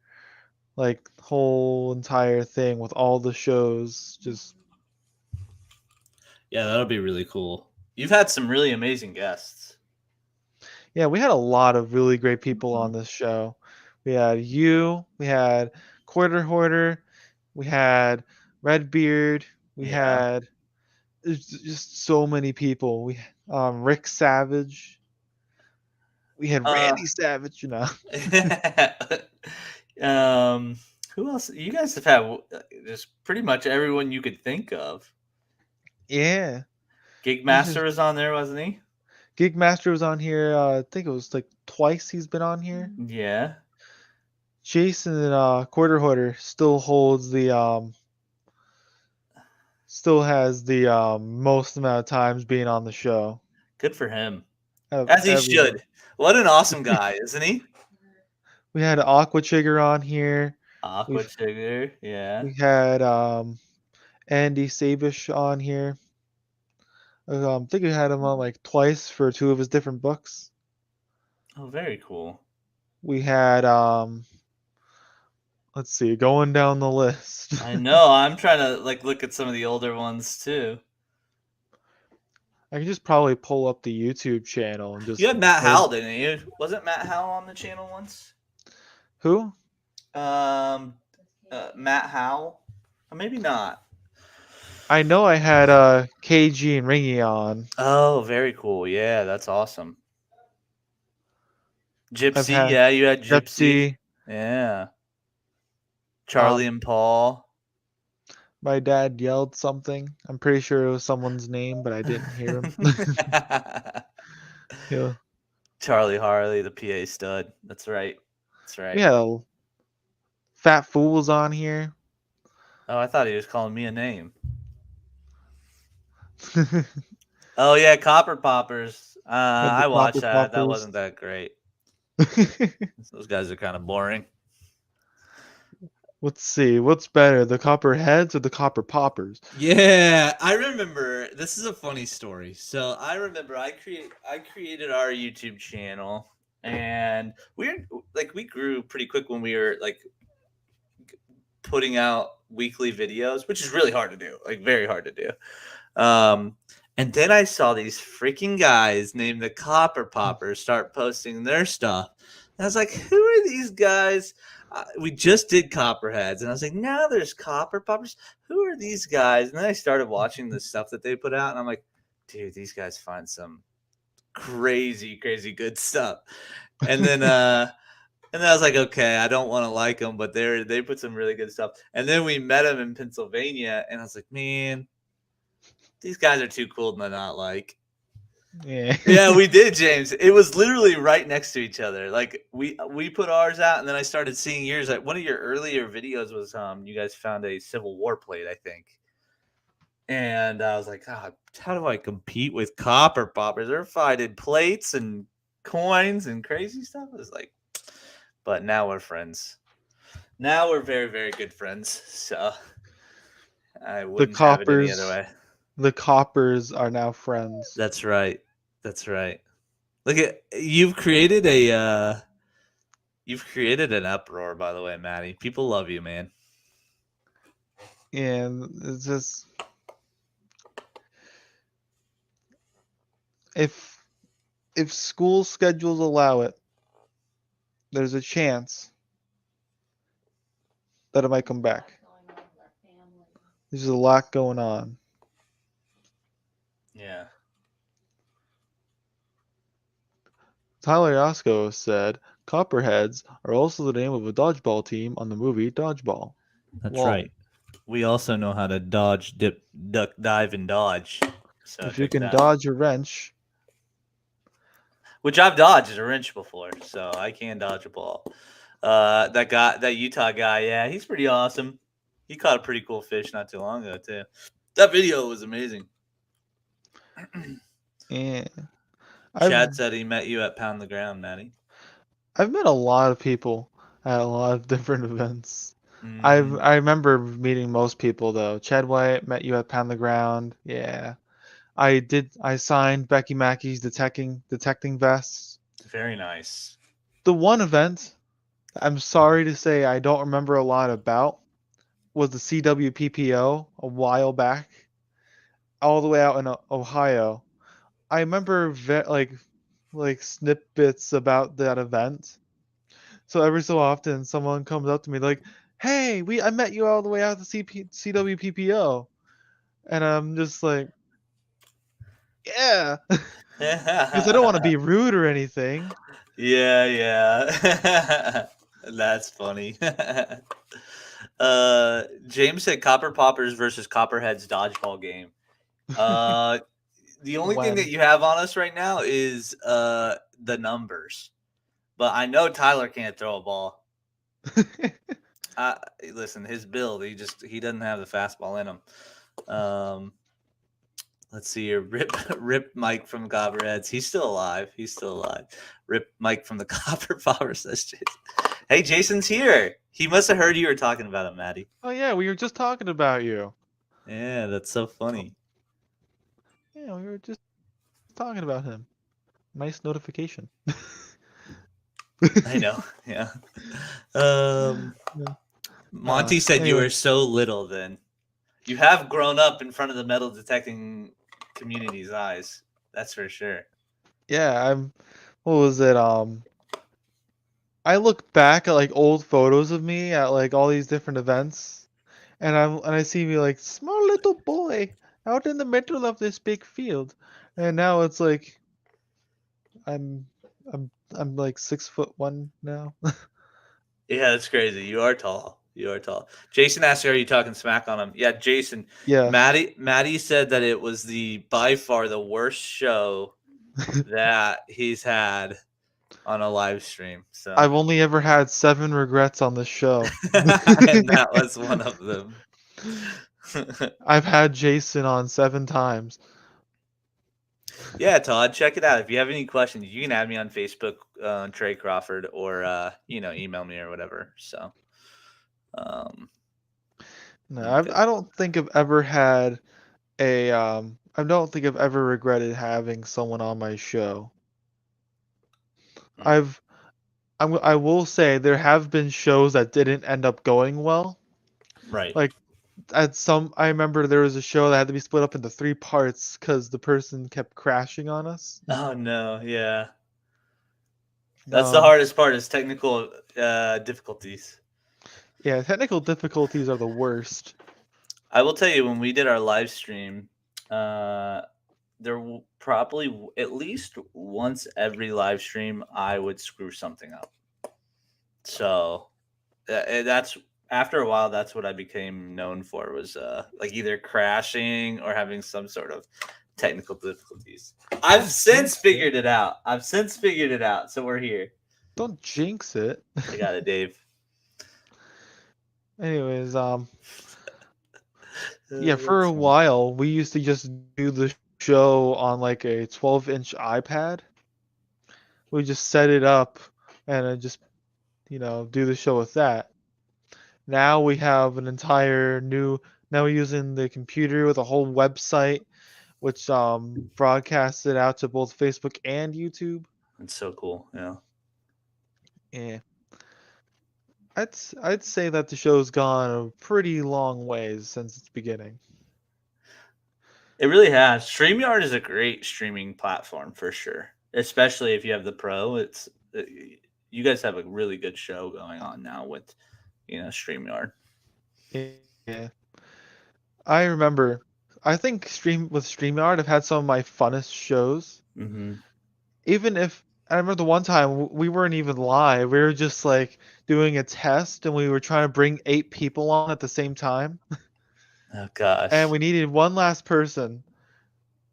whole entire thing with all the shows. Just Yeah, that'll be really cool. You've had some really amazing guests. yeah, we had a lot of really great people on this show. We had you, we had Quarter Hoarder, we had Redbeard, we had just so many people. We Rick Savage, we had Randy Savage, Who else? You guys have had just pretty much everyone you could think of. Yeah. Gigmaster was on there, wasn't he? Gigmaster was on here. I think it was like twice he's been on here. Yeah. Jason Quarter Hoarder still holds the still has the most amount of times being on the show. Good for him. As he should. What an awesome guy, isn't he? We had Aqua Chigger on here. Aqua Chigger, yeah. We had Andy Sabish on here. I think we had him on like twice for two of his different books. Oh, very cool. We had let's see, going down the list. I know. I'm trying to look at some of the older ones too. I can just probably pull up the YouTube channel and just. You had Matt Howell, didn't you? Wasn't Matt Howell on the channel once? Who? Matt Howell? Or maybe not. I know I had KG and Ringy on. Oh, very cool. Yeah, that's awesome. Gypsy, yeah, you had Gypsy. Yeah. Charlie and Paul. My dad yelled something. I'm pretty sure it was someone's name, but I didn't hear him. Yeah. Charlie Harley, the PA stud. That's right. That's right. Yeah. Fat Fool was on here. Oh, I thought he was calling me a name. Oh yeah, Copper Poppers. I watched that. Poppers. That wasn't that great. Those guys are kind of boring. Let's see. What's better, the Copper Heads or the Copper Poppers? Yeah, I remember. This is a funny story. So I remember I created our YouTube channel, and we grew pretty quick when we were putting out weekly videos, which is really hard to do, very hard to do. And then I saw these freaking guys named the Copper Poppers start posting their stuff. And I was like, who are these guys? We just did Copperheads. And I was like, now there's Copper Poppers. Who are these guys? And then I started watching the stuff that they put out. And I'm like, dude, these guys find some crazy, crazy good stuff. And then I was like, okay, I don't want to like them, but they put some really good stuff. And then we met them in Pennsylvania. And I was like, man, these guys are too cool to not like. Yeah, we did, James. It was literally right next to each other. We put ours out, and then I started seeing yours. One of your earlier videos was you guys found a Civil War plate, I think. And I was like, God, how do I compete with Copper Poppers? They're finding plates and coins and crazy stuff. I was like, but now we're friends. Now we're very, very good friends. So I The wouldn't have it any other coppers, way. the coppers are now friends. That's right. That's right. Look at you've created an uproar, by the way, Maddie. People love you, man. And it's just if school schedules allow it, there's a chance that it might come back. There's a lot going on. Yeah. Tyler Yasko said, Copperheads are also the name of a dodgeball team on the movie Dodgeball. That's Lol. right. We also know how to dodge, dip, duck, dive, and dodge. So If you check it can out. dodge a wrench, Which I've dodged a wrench before, so I can dodge a ball. That Utah guy, yeah, he's pretty awesome. He caught a pretty cool fish not too long ago too. That video was amazing. yeah. Chad said he met you at Pound the Ground, Maddie. I've met a lot of people at a lot of different events. Mm-hmm. I remember meeting most people though. Chad White met you at Pound the Ground. Yeah. I signed Becky Mackey's detecting vests. Very nice. The one event I'm sorry to say I don't remember a lot about was the CWPPO a while back, all the way out in Ohio. I remember like snippets about that event. So every so often, someone comes up to me like, "Hey, I met you all the way out to CWPPO," and I'm just like, "Yeah," because I don't want to be rude or anything. Yeah, yeah. That's funny. James said Copper Poppers versus Copperheads dodgeball game. The only thing that When you have on us right now is the numbers. But I know Tyler can't throw a ball. Listen, his build, he doesn't have the fastball in him. Let's see here. Rip Mike from Copperheads. He's still alive. Rip Mike from the Copper Power says Jason. Hey, Jason's here. He must have heard you were talking about him, Maddie. oh yeah, we were just talking about you. Yeah, that's so funny. Yeah, we were just talking about him. Nice notification. I know. Yeah. Monty said you Anyway, were so little then. You have grown up in front of the metal detecting community's eyes. That's for sure. yeah, what was it? I look back at like old photos of me at like all these different events, and I see me like small little boy out in the middle of this big field, and now it's like I'm I'm like 6'1" now. Yeah, that's crazy. You are tall. Jason asked, "Are you talking smack on him?" Yeah, Jason. Yes. Maddie said that it was by far the worst show that he's had on a live stream. So, I've only ever had 7 regrets on this show. and that was one of them. I've had Jason on 7 times. Yeah, Todd, check it out. If you have any questions, you can add me on Facebook, Trey Crawford, or email me or whatever. So, No, I don't think I've ever had I don't think I've ever regretted having someone on my show. I've I will say there have been shows that didn't end up going well. right. Like I remember there was a show that had to be split up into 3 parts because the person kept crashing on us. Oh no, yeah. That's the Um, hardest part is technical difficulties. yeah, technical difficulties are the worst. I will tell you, when we did our live stream, probably at least once every live stream I would screw something up. So that's after a while, that's what I became known for, was like either crashing or having some sort of technical difficulties. I've since figured it out. So we're here. Don't jinx it. I got it, Dave. Anyways, yeah, for a while we used to just do the show on like a 12-inch iPad. We just set it up and do the show with that. Now we have an entire new. Now we're using the computer with a whole website, which broadcasts it out to both Facebook and YouTube. It's so cool. Yeah. Yeah, I'd say that the show's gone a pretty long ways since its beginning. It really has. StreamYard is a great streaming platform for sure, especially if you have the Pro. You guys have a really good show going on now with StreamYard. Yeah, I remember. I think StreamYard, I've had some of my funnest shows. Mm-hmm. Even if I remember the one time we weren't even live, we were just like doing a test, and we were trying to bring 8 people on at the same time, Oh and gosh. we needed one last person,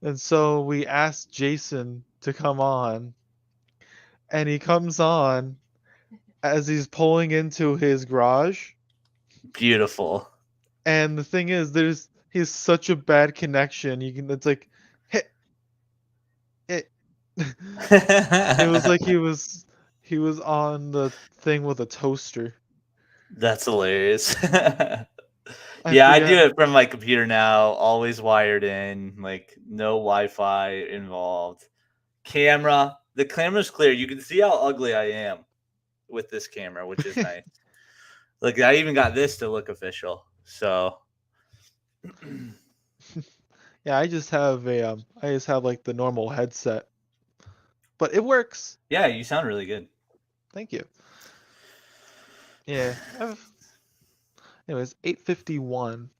and so we asked Jason to come on, and he comes on as he's pulling into his garage. Beautiful. And the thing is, he's such a bad connection. It's like hit it. It was like he was on the thing with a toaster. That's hilarious. I Yeah, I do forget. it from my computer now, always wired in, like no Wi-Fi involved. The camera's clear. You can see how ugly I am with this camera, which is nice. Look, I even got this to look official. So Yeah, I just have like the normal headset, but it works. yeah, you sound really good. Thank you. Yeah. Anyways, 8:51.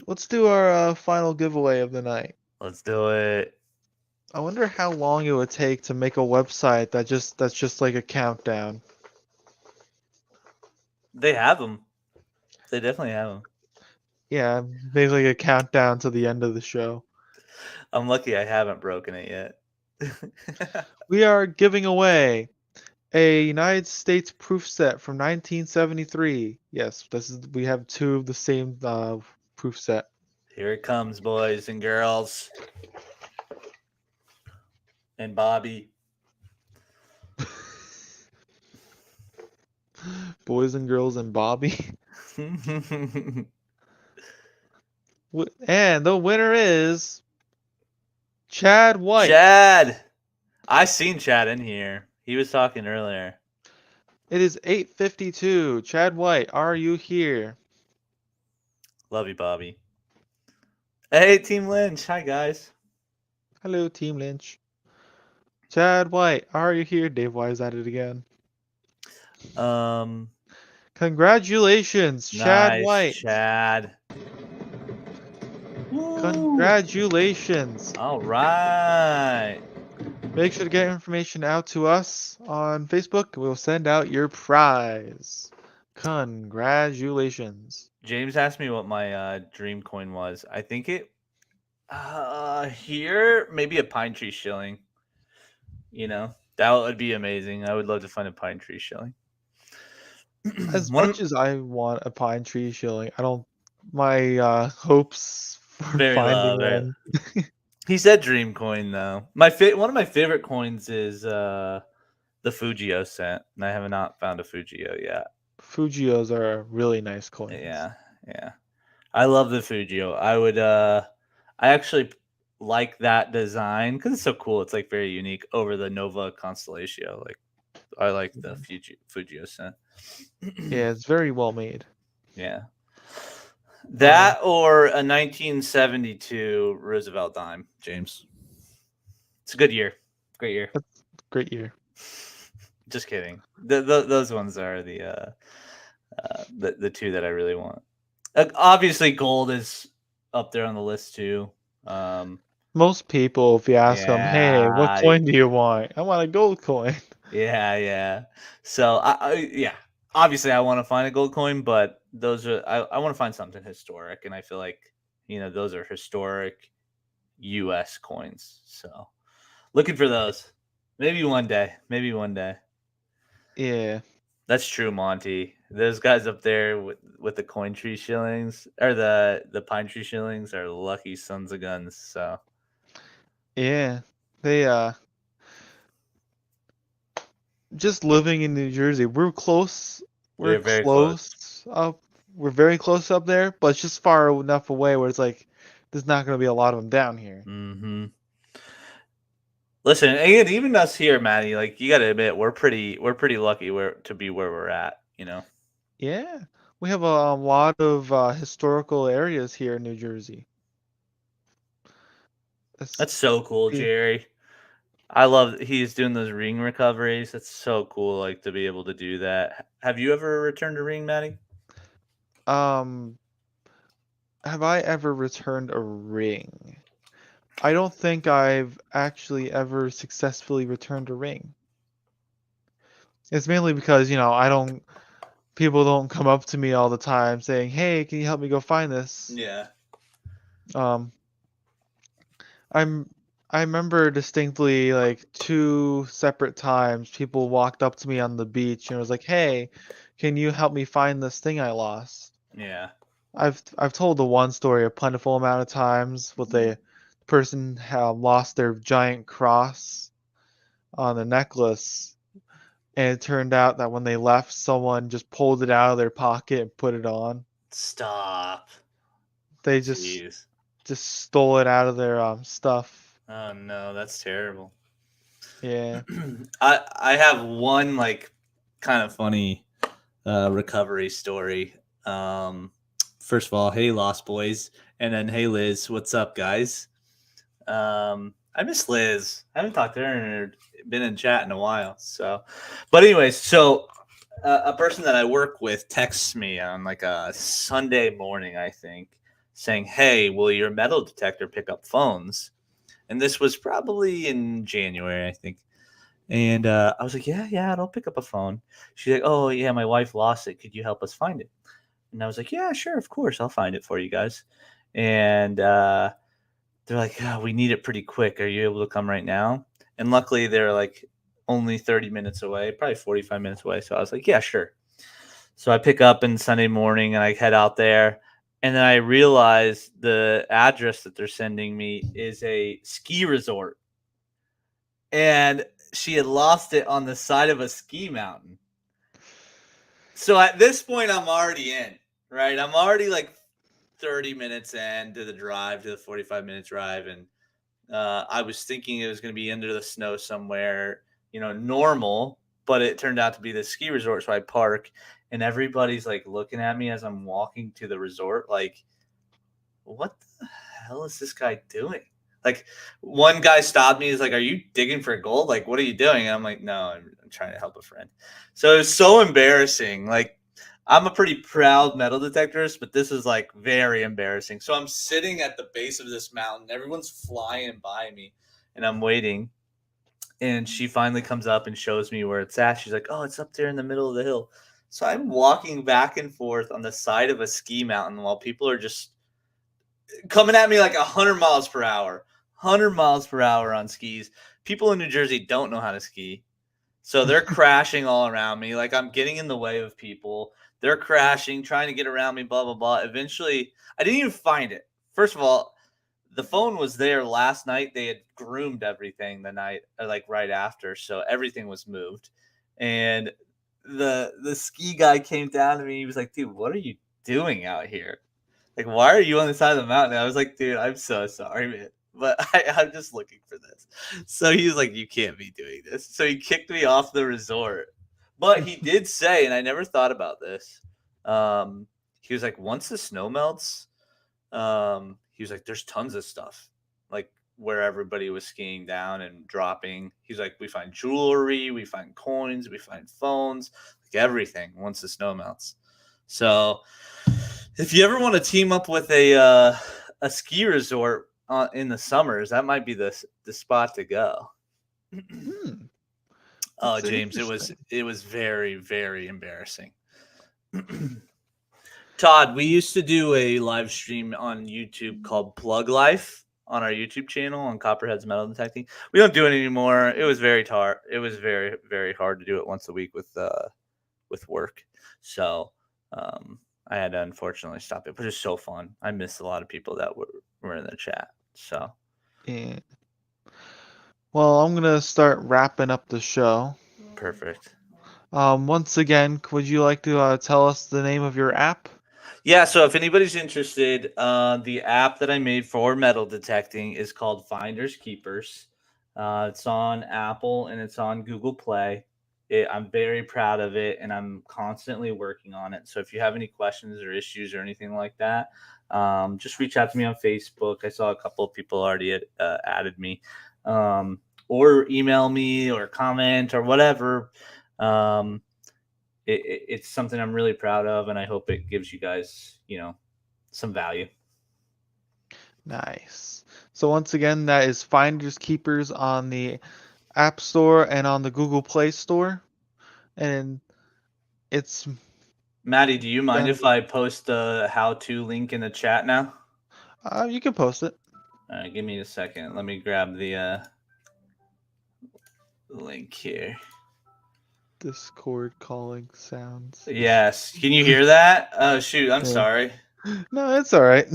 Let's do our final giveaway of the night. Let's do it. I wonder how long it would take to make a website that's just like a countdown. They have them. They definitely have them. Yeah, make like a countdown to the end of the show. I'm lucky I haven't broken it yet. We are giving away a United States proof set from 1973. Yes, we have 2 of the same proof set. Here it comes, boys and girls. And Bobby. Boys and girls and Bobby. And the winner is Chad White. Chad. I seen Chad in here. He was talking earlier. It is 8:52. Chad White, are you here? Love you, Bobby. Hey, Team Lynch. Hi, guys. Hello, Team Lynch. Chad White, are you here? Dave Wise at it again. Congratulations, Chad Nice, White. Chad. Congratulations. All right. Make sure to get information out to us on Facebook. We'll send out your prize. Congratulations. James asked me what my dream coin was. I think it here maybe a pine tree shilling. That would be amazing. I would love to find a pine tree shilling. As much as I want a pine tree shilling, I don't. My hopes for Very finding low. one. He said dream coin though. One of my favorite coins is the Fujio set, and I have not found a Fujio yet. Fujios are really nice coins. Yeah. I love the Fujio. I actually like that design because it's so cool. It's like very unique over the Nova Constellatio. Like I like the Fujio set. Yeah, it's very well made. Yeah. That or a 1972 Roosevelt dime, James. It's a good year. Great year. Great year. Just kidding. Those ones are the 2 that I really want. Obviously, gold is up there on the list too. Most people, if you ask them, "Hey, what coin do you want?" I want a gold coin. Yeah. So obviously I want to find a gold coin, but those are I want to find something historic, and I feel like those are historic U.S. coins. So looking for those. Maybe one day. Yeah. That's true, Monty. Those guys up there with the coin tree shillings or the pine tree shillings are lucky sons of guns. So Yeah. They just living in New Jersey, we're close. We're We're very close. close up. We're very close up there, but it's just far enough away where it's like there's not going to be a lot of them down here. Mm-hmm. Listen, and even us here, Maddie, like you got to admit, we're pretty lucky to be where we're at. You know. Yeah, we have a lot of historical areas here in New Jersey. That's, That's so cool, yeah. Jerry. I love that he's doing those ring recoveries. That's so cool, like to be able to do that. Have you ever returned a ring, Maddie? Um, have I ever returned a ring? I don't think I've actually ever successfully returned a ring. It's mainly because, people don't come up to me all the time saying, "Hey, can you help me go find this?" Yeah. Um, I'm I remember distinctly like two separate times people walked up to me on the beach and was like, "Hey, can you help me find this thing I lost?" Yeah. I've told the one story a plentiful amount of times with a person had lost their giant cross on a necklace, and it turned out that when they left, someone just pulled it out of their pocket and put it on. Stop. They Jeez. just stole it out of their stuff. Oh no, that's terrible. Yeah. I have one like kind of funny recovery story. Um, First of all, hey Lost Boys, and then hey Liz, what's up, guys? I miss Liz. I haven't talked to her or been in chat in a while. So, but anyways, so a person that I work with texts me on like a Sunday morning, I think, saying, "Hey, will your metal detector pick up phones?" And this was probably in January, I think. And I was like, yeah, it'll pick up a phone. She's like, oh, yeah, my wife lost it. Could you help us find it? And I was like, yeah, sure, of course. I'll find it for you guys. And they're like, oh, we need it pretty quick. Are you able to come right now? And luckily, they're like only 30 minutes away, probably 45 minutes away. So I was like, yeah, sure. So I pick up on Sunday morning and I head out there. And then I realize the address that they're sending me is a ski resort. And she had lost it on the side of a ski mountain. So at this point, I'm already in, right? I'm already like 30 minutes in to the drive, to the 45-minute drive. And I was thinking it was going to be under the snow somewhere, normal, but it turned out to be the ski resort. So I park and everybody's like looking at me as I'm walking to the resort, like, what the hell is this guy doing? Like, one guy stopped me. He's like, "Are you digging for gold? Like, what are you doing?" And I'm like, "No, I'm trying to help a friend." So it was so embarrassing. Like, I'm a pretty proud metal detectorist, but this is like very embarrassing. So I'm sitting at the base of this mountain. Everyone's flying by me, and I'm waiting. And she finally comes up and shows me where it's at. She's like, "Oh, it's up there in the middle of the hill." So I'm walking back and forth on the side of a ski mountain while people are just coming at me like 100 miles per hour, 100 miles per hour on skis. People in New Jersey don't know how to ski. So they're crashing all around me. Like I'm getting in the way of people. They're crashing, trying to get around me, blah, blah, blah. Eventually, I didn't even find it. First of all, the phone was there last night. They had groomed everything the night, like right after. So everything was moved. And the ski guy came down to me. He was like, dude, what are you doing out here? Like, why are you on the side of the mountain? I was like, dude, I'm so sorry, man. But I'm just looking for this. So he was like, you can't be doing this. So he kicked me off the resort. But he did say, and I never thought about this. He was like, once the snow melts, he was like, there's tons of stuff. Like where everybody was skiing down and dropping. He's like, we find jewelry, we find coins, we find phones, like everything once the snow melts. So if you ever want to team up with a ski resort in the summers, that might be the spot to go. Hmm, Oh, that's James, it was interesting. it was very very embarrassing. Todd, we used to do a live stream on YouTube called Plug Life on our YouTube channel on Copperhead's Metal Detecting. We don't do it anymore. It was very hard. It was very very hard to do it once a week with work. So I had to unfortunately stop it, but it's so fun. I missed a lot of people that were in the chat. So Yeah. Well, I'm gonna start wrapping up the show. perfect. Once again, would you like to tell us the name of your app? Yeah, so if anybody's interested, the app that I made for metal detecting is called Finders Keepers. It's on Apple and it's on Google Play. I'm very proud of it, and I'm constantly working on it. So if you have any questions or issues or anything like that, just reach out to me on Facebook. I saw a couple of people already added me, um, or email me or comment or whatever. Um, it's something I'm really proud of, and I hope it gives you guys, some value. Nice. So once again, that is Finders Keepers on the App Store and on the Google Play Store, and it's Maddie, do you mind gonna if I post the how-to link in the chat now? you can post it. All right, give me a second. Let me grab the link here. Discord calling sounds. Yes. Can you hear that? Oh, shoot. I'm Yeah. sorry. No, it's all right.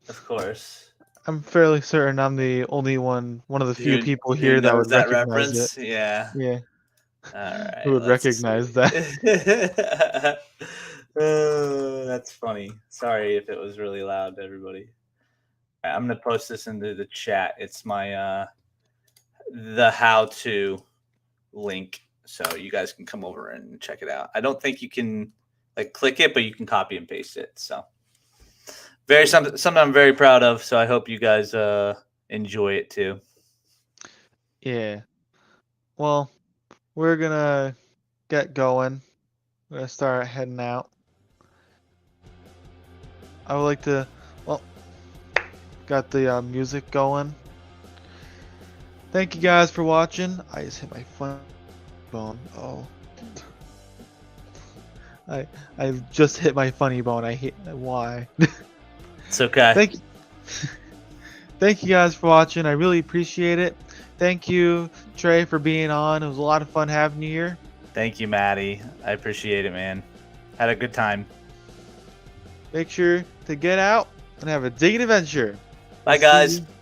Of course. I'm fairly certain I'm the only one of the few people Who here that knows would that recognize it. reference? Yeah. Yeah, All who right. would Let's recognize see. that. Oh, that's funny. Sorry if it was really loud to everybody. All right, I'm gonna post this into the chat. It's my the how-to link, so you guys can come over and check it out. I don't think you can like click it, but you can copy and paste it. So something I'm very proud of. So I hope you guys enjoy it too. Yeah. Well, we're gonna get going. We're gonna start heading out. I would like to. Well, got the music going. Thank you guys for watching. I just hit my funny bone. Oh. I just hit my funny bone. I hate why. It's okay. Thank you. Thank you guys for watching. I really appreciate it. Thank you, Trey, for being on. It was a lot of fun having you here. Thank you, Maddie. I appreciate it, man. Had a good time. Make sure to get out and have a digging adventure. Bye, We'll see guys. you